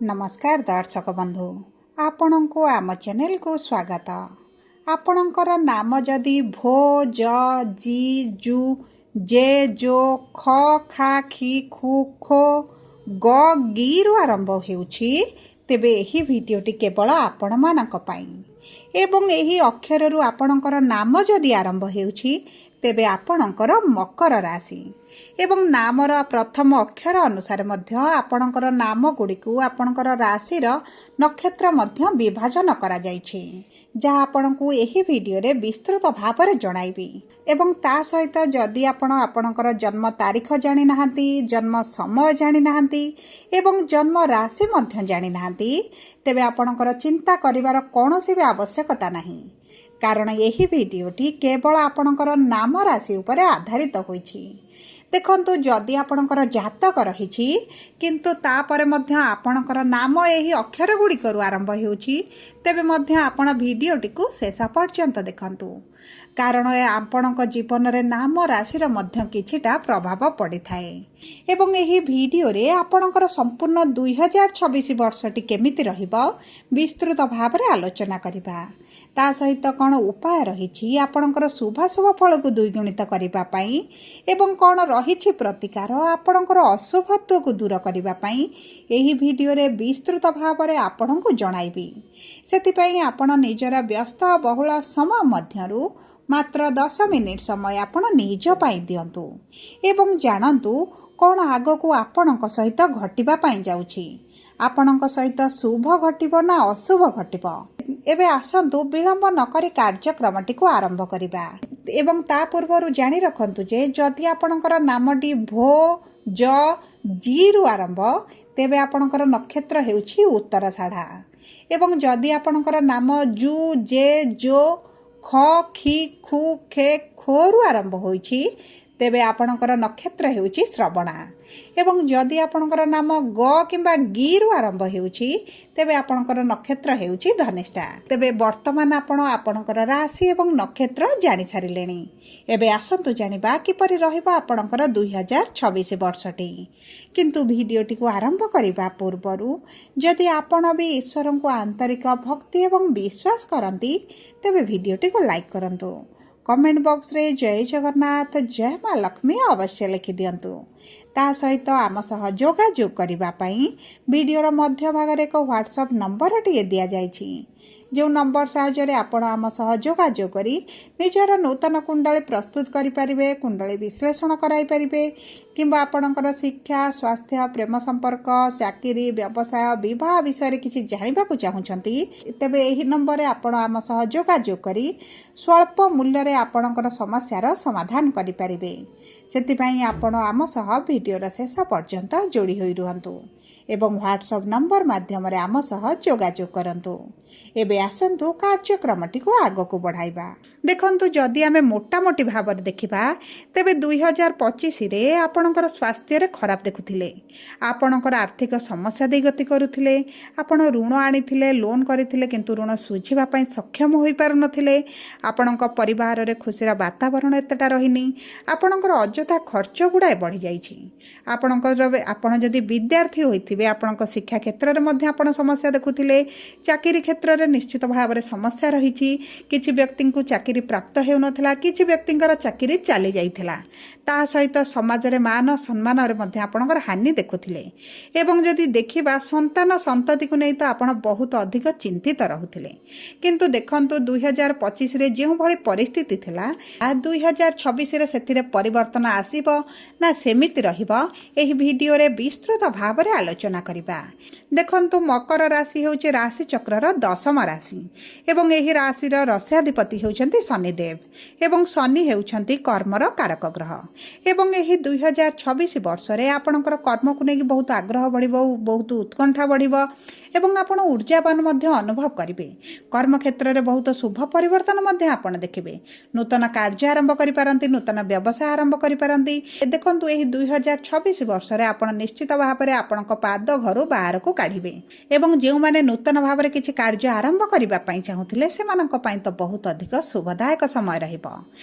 नमस्कार दर्शक बंधु आपण को आम चैनल को स्वागत। आपणकर नाम जदि भो ज जी जु जे जो ख खा खी खु खो ग गी रु आरंभ होउछि तेबे एही भिडियोटी केवल आपण मानक पई एवं एही अक्षर रु आपणकर नाम जदि आरंभ होउछि तेबे आपणकर मकर राशि एवं नामर प्रथम अक्षर अनुसार मध्य आपणकर नाम गुडी को आपणकर राशि नक्षत्र मध्य विभाजन करा जाइछि जहाँ आपण को एही वीडियो रे विस्तृत भाव में जणाइबी एवं ता सहित जदि आपण आपणकर जन्म तारीख जानि नाहंती जन्म समय जानि नाहंती एवं जन्म राशि मध्य जानि नाहंती तेबे आपणकर चिंता करिवार कोनोसी भी आवश्यकता नाही कारण यही वीडियोटी केवल आपणकर नाम राशि उपरे आधारित होइछि। देखंतु जदि आपणकर जातक रहिछि किंतु तापर मध्य आपणकर नाम एही अक्षर गुड़िकरु आरंभ होउछि तेबे मध्य आपण वीडियोटी को शेष पर्यंत देखंतु कारण आपणक जीवन रे नाम राशि मध्य किछिटा प्रभाव पड़ी थाए एवं एही वीडियो रे आपणकर संपूर्ण 2026 वर्षटी केमिति रहिबो विस्तृत भाव रे आलोचना करिबा ता सहित कौन उपाय रही आपणकर शुभाशुभ फल को द्विगुणित करिबा पई एवं कौन रही प्रतिकार आपणकर अशुभत्व को दूर करिबा पई एही वीडियो रे विस्तृत भाव रे आपण को जणाइबी सेतिपई आपण निजर व्यस्त बहुल समय मध्यरु मात्र 10 मिनिट समय आपण निज पाई दियंतु एवं जानंतु कौन आग को आपणक सहित घटिबा पाई जाउछि आपणक सहित शुभ घटिबो ना अशुभ घटिबो एबे आसंतु विलंब नकरी कार्यक्रमटी को आरंभ करिबा एवं ता पूर्वरु जानि रखंतु जे जदि आपणकर नामटी भो ज जी रु आरंभ तेबे आपणकर नक्षत्र हेउछि उत्तराषाढ़ा एवं जदि आपणकर नाम जु जे जो ख खी खु खे खो रु आरंभ होइछि तेबे आपणकर नक्षत्र हेउछि श्रवणा एवं जदि आपणकर नाम ग किंबा गी रु आरंभ हेउछि तेबे आपणकर नक्षत्र हेउछि धनिष्ठा तेबे वर्तमान आपणकर राशि एवं नक्षत्र जानि छारिलेनी एबे आसंतु जानिबा किपरि रहिबा आपणकर 2026 वर्षटी किंतु वीडियोटी को आरंभ करिबा पूर्वरु जदि आपण भी ईश्वर को आंतरिक भक्ति एवं विश्वास करंती तेबे वीडियोटी को लाइक करंतु कमेंट बॉक्स रे जय जगन्नाथ जय माँ लक्ष्मी अवश्य लिखि दियंतु ता सहित आम सह जोगाजोग करिबा पई वीडियोर मध्य भाग एक व्हाट्सएप नंबर टी दिया जाइछि जो नंबर साहाय्य आपण आम सह जोगाजोग करी निजर नूतन कुंडली प्रस्तुत करि परिबे कुंडली विश्लेषण कराई परिबे किंबा आपणकर शिक्षा स्वास्थ्य प्रेम संपर्क चाकरी व्यवसाय विवाह विषय किसी जानिबा को चाहुछंती तेबे एही नंबर रे आपण आम सह जोगाजोग करी स्वल्प मूल्य रे आपणकर समस्यार समाधान करि परिबे सेतिपई आपण आम सह वीडियोर शेष पर्यंत जोड़ी होई रुहंतु एवं व्हाट्सएप नंबर माध्यम रे आम सह जोगाजोग करंतु एबे आसंतु कार्यक्रमटी को आग को बढ़ाइबा देखंतु जदि आमे मोटा मोटी भाव रे देखिबा तेबे 2025 रे आपणकर स्वास्थ्य रे खराब देखुथिले आपणकर आर्थिक समस्या दे गति करुथिले आपण ऋण आनिथिले लोन करिथिले किंतु ऋण सुझिबा पई सक्षम होई पारु नथिले आपणक परिवार रे खुशीर वातावरण एतटा रहिनी आपणकर अजथा खर्च गुडा बढ़ी जाइछि आपणकर आपण जदि विद्यार्थी होइथिबे आपणक शिक्षा क्षेत्र रे मध्ये आपण समस्या देखुथिले चाकरी क्षेत्र रे निश्चित भाव रे समस्या रहिछि किछि व्यक्ति को चाकरी प्राप्त हेउ नथिला किछि व्यक्तिंकर चाकरी चली जाइथिला ता सहित समाज रे मान सम्मान रे मध्ये आपणकर हानि देखुथिले एवं जदि देखिबा संतान संतति को नै तो आपण बहुत अधिक चिंतित रहुथिले किंतु देखंतु 2025 रे जेउ भली परिस्थिति थिला आ 2026 रे सेथिरे परिवर्तन आसीबो ना सेमिति रहिबो एही वीडियो रे विस्तृत भाव रे आलोचना करिबा देखंतु मकर राशि हेउचे राशि चक्रर 10म राशि एवं एही राशि रो रस्याधिपति हेउचंती शनिदेव एवं शनि हेउचंती कर्मर कारक ग्रह एवं एही 2026 वर्ष रे आपणकर कर्म को नेकी बहुत आग्रह बढ़िबो बहुत उत्कंठा बढ़िबो एवं आपण ऊर्जावान मध्ये अनुभव करिवे कर्म क्षेत्र रे बहुत शुभ परिवर्तन मध्ये आपण देखिबे नूतन कार्य आरंभ करि पारंती नूतन व्यवसाय आरंभ करि पारंती देखंतु एही 2026 वर्ष रे आपण निश्चित भाव रे आपणक पाद घरु बाहर को काढिबे एवं जेउ माने नूतन भाव रे किछि कार्य आरंभ करिबा पई चाहुथिले सेमानक पई तो बहुत अधिक शुभदायक समय रहिबो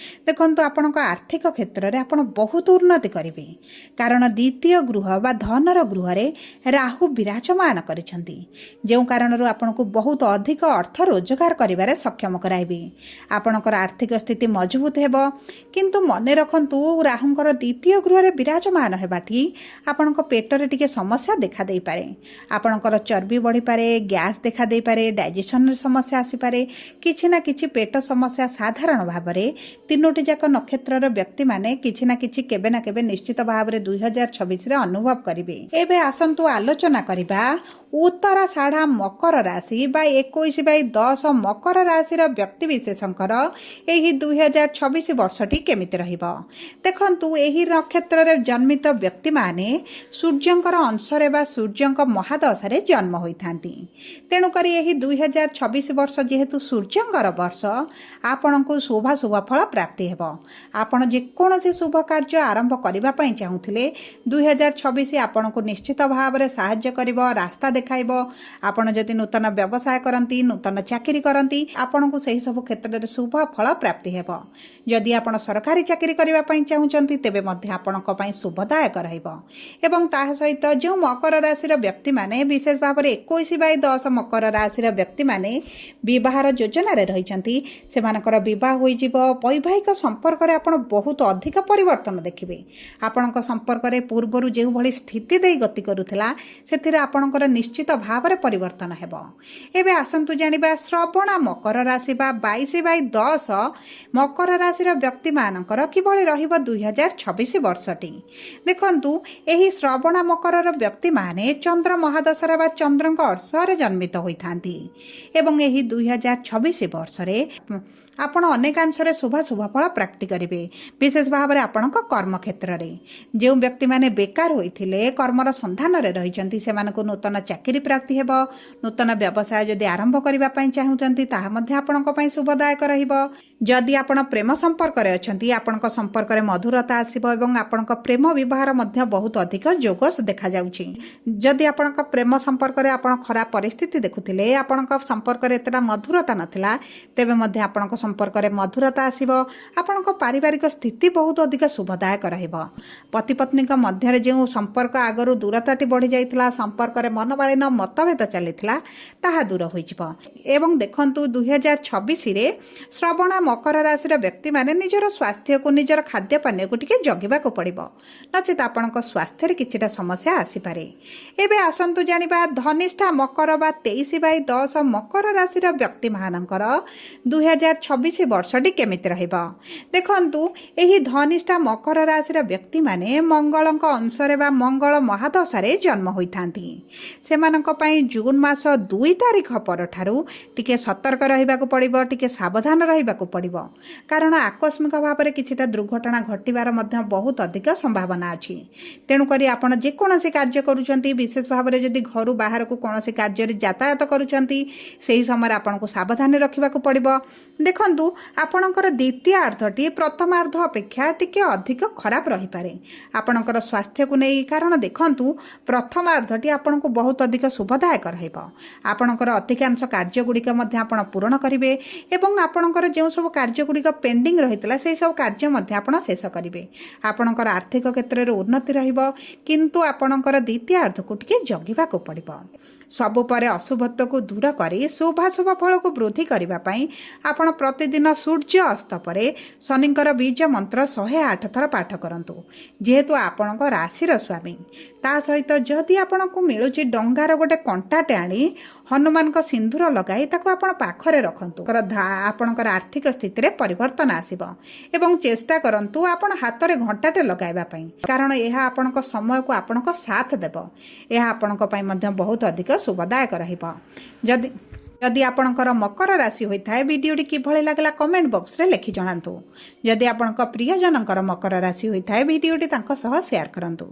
देखंतु आपणक आर्थिक क्षेत्र रे आपण बहुत उन्नति करिवे କାରଣ ଦ୍ୱିତୀୟ ଗୃହ ବା ଧନର ଗୃହରେ ରାହୁ ବିରାଜମାନ କରିଛନ୍ତି, ଯେଉଁ କାରଣରୁ ଆପଣଙ୍କୁ ବହୁତ ଅଧିକ ଅର୍ଥ ରୋଜଗାର କରିବାରେ ସକ୍ଷମ କରାଇବେ। ଆପଣଙ୍କର ଆର୍ଥିକ ସ୍ଥିତି ମଜବୁତ ହେବ। କିନ୍ତୁ ମନେ ରଖନ୍ତୁ, ରାହୁଙ୍କର ଦ୍ୱିତୀୟ ଗୃହରେ ବିରାଜମାନ ହେବାଟି ଆପଣଙ୍କ ପେଟରେ ଟିକେ ସମସ୍ୟା ଦେଖାଦେଇପାରେ। ଆପଣଙ୍କର ଚର୍ବି ବଢ଼ିପାରେ, ଗ୍ୟାସ୍ ଦେଖାଦେଇପାରେ, ଡାଇଜେସନ୍ର ସମସ୍ୟା ଆସିପାରେ। କିଛି ନା କିଛି ପେଟ ସମସ୍ୟା ସାଧାରଣ ଭାବରେ 3ଟି ଯାକ ନକ୍ଷତ୍ରର ବ୍ୟକ୍ତିମାନେ କିଛି ନା କିଛି କେବେ ନା କେବେ ନିଶ୍ଚିତ ଭାବରେ 2026ରେ ଅନୁଭବ କରିବେ। ଏବେ ଆସନ୍ତୁ ଆଲୋଚନା କରିବା ଉତ୍ତରାଷାଢ଼ା ମକର ରାଶି ବା 21/10 ମକର ରାଶିର ବ୍ୟକ୍ତିବିଶେଷଙ୍କର ଏହି 2026 ବର୍ଷଟି କେମିତି ରହିବ। ଦେଖନ୍ତୁ, ଏହି ନକ୍ଷତ୍ରରେ ଜନ୍ମିତ ବ୍ୟକ୍ତିମାନେ ସୂର୍ଯ୍ୟଙ୍କର ଅଂଶରେ ବା ସୂର୍ଯ୍ୟଙ୍କ ମହାଦଶାରେ ଜନ୍ମ ହୋଇଥାନ୍ତି। ତେଣୁକରି ଏହି 2026 ବର୍ଷ ଯେହେତୁ ସୂର୍ଯ୍ୟଙ୍କର ବର୍ଷ, ଆପଣଙ୍କୁ ଶୁଭାଶୁଭ ଫଳ ପ୍ରାପ୍ତି ହେବ। ଆପଣ ଯେକୌଣସି ଶୁଭ କାର୍ଯ୍ୟ ଆରମ୍ଭ କରିବା ପାଇଁ ଚାହୁଁଥିଲେ 2026 ଆପଣଙ୍କୁ ନିଶ୍ଚିତ ଭାବରେ ସାହାଯ୍ୟ କରିବ, ରାସ୍ତା ଦେଖାଇବ। ଆପଣ ଯଦି ନୂତନ ବ୍ୟବସାୟ କରନ୍ତି, ନୂତନ ଚାକିରି କରନ୍ତି, ଆପଣଙ୍କୁ ସେହି ସବୁ କ୍ଷେତ୍ରରେ ଶୁଭ ଫଳ ପ୍ରାପ୍ତି ହେବ। ଯଦି ଆପଣ ସରକାରୀ ଚାକିରି କରିବା ପାଇଁ ଚାହୁଁଛନ୍ତି, ତେବେ ମଧ୍ୟ ଆପଣଙ୍କ ପାଇଁ ଶୁଭଦାୟକ ରହିବ। ଏବଂ ତାହା ସହିତ ଯେଉଁ ମକର ରାଶିର ବ୍ୟକ୍ତିମାନେ ବିଶେଷ ଭାବରେ 21/10 ମକର ରାଶିର ବ୍ୟକ୍ତିମାନେ ବିବାହର ଯୋଜନାରେ ରହିଛନ୍ତି, ସେମାନଙ୍କର ବିବାହ ହୋଇଯିବ। ବୈବାହିକ ସମ୍ପର୍କରେ ଆପଣ ବହୁତ ଅଧିକ ପରିବର୍ତ୍ତନ ଦେଖିବେ। ଆପଣଙ୍କ ସମ୍ପର୍କରେ ପୂର୍ବରୁ ଯେଉଁଭଳି ସ୍ଥିତି ଦେଇ ଗତି କରୁଥିଲା, ସେଥିରେ ଆପଣଙ୍କର ନିଶ୍ଚିତ ଭାବରେ ପରିବର୍ତ୍ତନ ହେବ। ଏବେ ଆସନ୍ତୁ ଜାଣିବା ଶ୍ରବଣା ମକର ରାଶି ବା 22/10 ମକର ରାଶିର ବ୍ୟକ୍ତିମାନଙ୍କର କିଭଳି ରହିବ 2026 ବର୍ଷଟି। ଦେଖନ୍ତୁ, ଏହି ଶ୍ରବଣା ମକରର ବ୍ୟକ୍ତିମାନେ ଚନ୍ଦ୍ର ମହାଦଶାରେ ବା ଚନ୍ଦ୍ରଙ୍କ ଅର୍ଶରେ ଜନ୍ମିତ ହୋଇଥାନ୍ତି। ଏବଂ ଏହି 2026 ବର୍ଷରେ ଆପଣ ଅନେକାଂଶରେ ଶୁଭାଶୁଭ ଫଳ ପ୍ରାପ୍ତି କରିବେ। ବିଶେଷ ଭାବରେ ଆପଣଙ୍କ କର୍ମକ୍ଷେତ୍ରରେ ଯେଉଁ ବ୍ୟକ୍ତିମାନେ ବେକାର ହୋଇଥିଲେ, କର୍ମର ସନ୍ଧାନରେ ରହିଛନ୍ତି, ସେମାନଙ୍କୁ ନୂତନ ଚାକିରି ପ୍ରାପ୍ତି ହେବ। ନୂତନ ବ୍ୟବସାୟ ଯଦି ଆରମ୍ଭ କରିବା ପାଇଁ ଚାହୁଁଛନ୍ତି, ତାହା ମଧ୍ୟ ଆପଣଙ୍କ ପାଇଁ ଶୁଭଦାୟକ ରହିବ। ଯଦି ଆପଣ ପ୍ରେମ ସମ୍ପର୍କରେ ଅଛନ୍ତି, ଆପଣଙ୍କ ସମ୍ପର୍କରେ ମଧୁରତା ଆସିବ ଏବଂ ଆପଣଙ୍କ ପ୍ରେମ ବିବାହର ମଧ୍ୟ ବହୁତ ଅଧିକ ଯୋଗ ଦେଖାଯାଉଛି। ଯଦି ଆପଣଙ୍କ ପ୍ରେମ ସମ୍ପର୍କରେ ଆପଣ ଖରାପ ପରିସ୍ଥିତି ଦେଖୁଥିଲେ, ଆପଣଙ୍କ ସମ୍ପର୍କରେ ଏତେଟା ମଧୁରତା ନଥିଲା, ତେବେ ମଧ୍ୟ ଆପଣଙ୍କ ସମ୍ପର୍କରେ ମଧୁରତା ଆସିବ। ଆପଣଙ୍କ ପାରିବାରିକ ସ୍ଥିତି ବହୁତ ଅଧିକ ଶୁଭଦାୟକ ରହିବ। ପତି ପତ୍ନୀଙ୍କ ମଧ୍ୟରେ ଯେଉଁ ସମ୍ପର୍କ ଆଗରୁ ଦୂରତାଟି ବଢ଼ିଯାଇଥିଲା, ସମ୍ପର୍କରେ ମନମାଳିନ ମତଭେଦ ଚାଲିଥିଲା, ତାହା ଦୂର ହୋଇଯିବ। ଏବଂ ଦେଖନ୍ତୁ, 2026ରେ ଶ୍ରବଣା ମକର ରାଶିର ବ୍ୟକ୍ତିମାନେ ନିଜର ସ୍ୱାସ୍ଥ୍ୟକୁ, ନିଜର ଖାଦ୍ୟପାନୀୟକୁ ଟିକେ ଜଗିବାକୁ ପଡ଼ିବ, ନଚେତ ଆପଣଙ୍କ ସ୍ୱାସ୍ଥ୍ୟରେ କିଛିଟା ସମସ୍ୟା ଆସିପାରେ। ଏବେ ଆସନ୍ତୁ ଜାଣିବା ଧନିଷ୍ଠା ମକର ବା 23/10 ମକର ରାଶିର ବ୍ୟକ୍ତିମାନଙ୍କର 2026 ବର୍ଷଟି କେମିତି ରହିବ। ଦେଖନ୍ତୁ, ଏହି ଧନିଷ୍ଠା ମକର ରାଶିର ବ୍ୟକ୍ତିମାନେ ମଙ୍ଗଳଙ୍କ ଅଂଶରେ ବା ମଙ୍ଗଳ ମହାଦଶାରେ ଜନ୍ମ ହୋଇଥାନ୍ତି। ସେମାନଙ୍କ ପାଇଁ ଜୁନ୍ ମାସ 2 ତାରିଖ ପରଠାରୁ ଟିକେ ସତର୍କ ରହିବାକୁ ପଡ଼ିବ, ଟିକେ ସାବଧାନ ରହିବାକୁ ପଡ଼ିବ। କାରଣ ଆକସ୍ମିକ ଭାବରେ କିଛିଟା ଦୁର୍ଘଟଣା ଘଟିବାର ମଧ୍ୟ ବହୁତ ଅଧିକ ସମ୍ଭାବନା ଅଛି। ତେଣୁକରି ଆପଣ ଯେକୌଣସି କାର୍ଯ୍ୟ କରୁଛନ୍ତି, ବିଶେଷ ଭାବରେ ଯଦି ଘରୁ ବାହାରକୁ କୌଣସି କାର୍ଯ୍ୟରେ ଯାତାୟାତ କରୁଛନ୍ତି, ସେହି ସମୟରେ ଆପଣଙ୍କୁ ସାବଧାନ ରଖିବାକୁ ପଡ଼ିବ। ଦେଖନ୍ତୁ, ଆପଣଙ୍କର ଦ୍ୱିତୀୟାର୍ଦ୍ଧଟି ପ୍ରଥମାର୍ଦ୍ଧ ଅପେକ୍ଷା ଟିକେ ଅଧିକ ଖରାପ ରହିପାରେ ଆପଣଙ୍କର ସ୍ୱାସ୍ଥ୍ୟକୁ ନେଇ। କାରଣ ଦେଖନ୍ତୁ, ପ୍ରଥମାର୍ଦ୍ଧଟି ଆପଣଙ୍କୁ ବହୁତ ଅଧିକ ଶୁଭଦାୟକ ରହିବ। ଆପଣଙ୍କର ଅଧିକାଂଶ କାର୍ଯ୍ୟଗୁଡ଼ିକ ମଧ୍ୟ ଆପଣ ପୂରଣ କରିବେ ଏବଂ ଆପଣଙ୍କର ଯେଉଁ ସବୁ କାର୍ଯ୍ୟଗୁଡ଼ିକ ପେଣ୍ଡିଂ ରହିଥିଲା, ସେହି ସବୁ କାର୍ଯ୍ୟ ମଧ୍ୟ ଆପଣ ଶେଷ କରିବେ। ଆପଣଙ୍କର ଆର୍ଥିକ କ୍ଷେତ୍ରରେ ଉନ୍ନତି ରହିବ, କିନ୍ତୁ ଆପଣଙ୍କର ଦ୍ୱିତୀୟାର୍ଦ୍ଧକୁ ଟିକେ ଜଗିବାକୁ ପଡ଼ିବ। ସବୁ ପରେ ଅଶୁଭତ୍ୱକୁ ଦୂର କରି ଶୁଭାଶୁଭ ଫଳକୁ ବୃଦ୍ଧି କରିବା ପାଇଁ ଆପଣ ପ୍ରତିଦିନ ସୂର୍ଯ୍ୟ ଅସ୍ତ ପରେ ଶନିଙ୍କର ବୀଜ ମନ୍ତ୍ର 108 ଥର ପାଠ କରନ୍ତୁ, ଯେହେତୁ ଆପଣଙ୍କ ରାଶିର ସ୍ୱାମୀ। ତା ସହିତ ଯଦି ଆପଣଙ୍କୁ ମିଳୁଛି ଡଙ୍ଗାର ଗୋଟେ କଣ୍ଟାଟେ ଆଣି ହନୁମାନଙ୍କ ସିନ୍ଦୁର ଲଗାଇ ତାକୁ ଆପଣ ପାଖରେ ରଖନ୍ତୁ। ଆପଣଙ୍କର ଆର୍ଥିକ ସ୍ଥିତିରେ ପରିବର୍ତ୍ତନ ଆସିବ। ଏବଂ ଚେଷ୍ଟା କରନ୍ତୁ ଆପଣ ହାତରେ ଘଣ୍ଟାଟେ ଲଗାଇବା ପାଇଁ, କାରଣ ଏହା ଆପଣଙ୍କ ସମୟକୁ ଆପଣଙ୍କ ସାଥ ଦେବ। ଏହା ଆପଣଙ୍କ ପାଇଁ ମଧ୍ୟ ବହୁତ ଅଧିକ ଶୁଭଦାୟକ ରହିବ। ଯଦି ଆପଣଙ୍କର ମକର ରାଶି ହୋଇଥାଏ, ଭିଡ଼ିଓଟି କିଭଳି ଲାଗିଲା କମେଣ୍ଟ ବକ୍ସରେ ଲେଖି ଜଣାନ୍ତୁ। ଯଦି ଆପଣଙ୍କ ପ୍ରିୟଜନଙ୍କର ମକର ରାଶି ହୋଇଥାଏ, ଭିଡ଼ିଓଟି ତାଙ୍କ ସହ ସେୟାର କରନ୍ତୁ।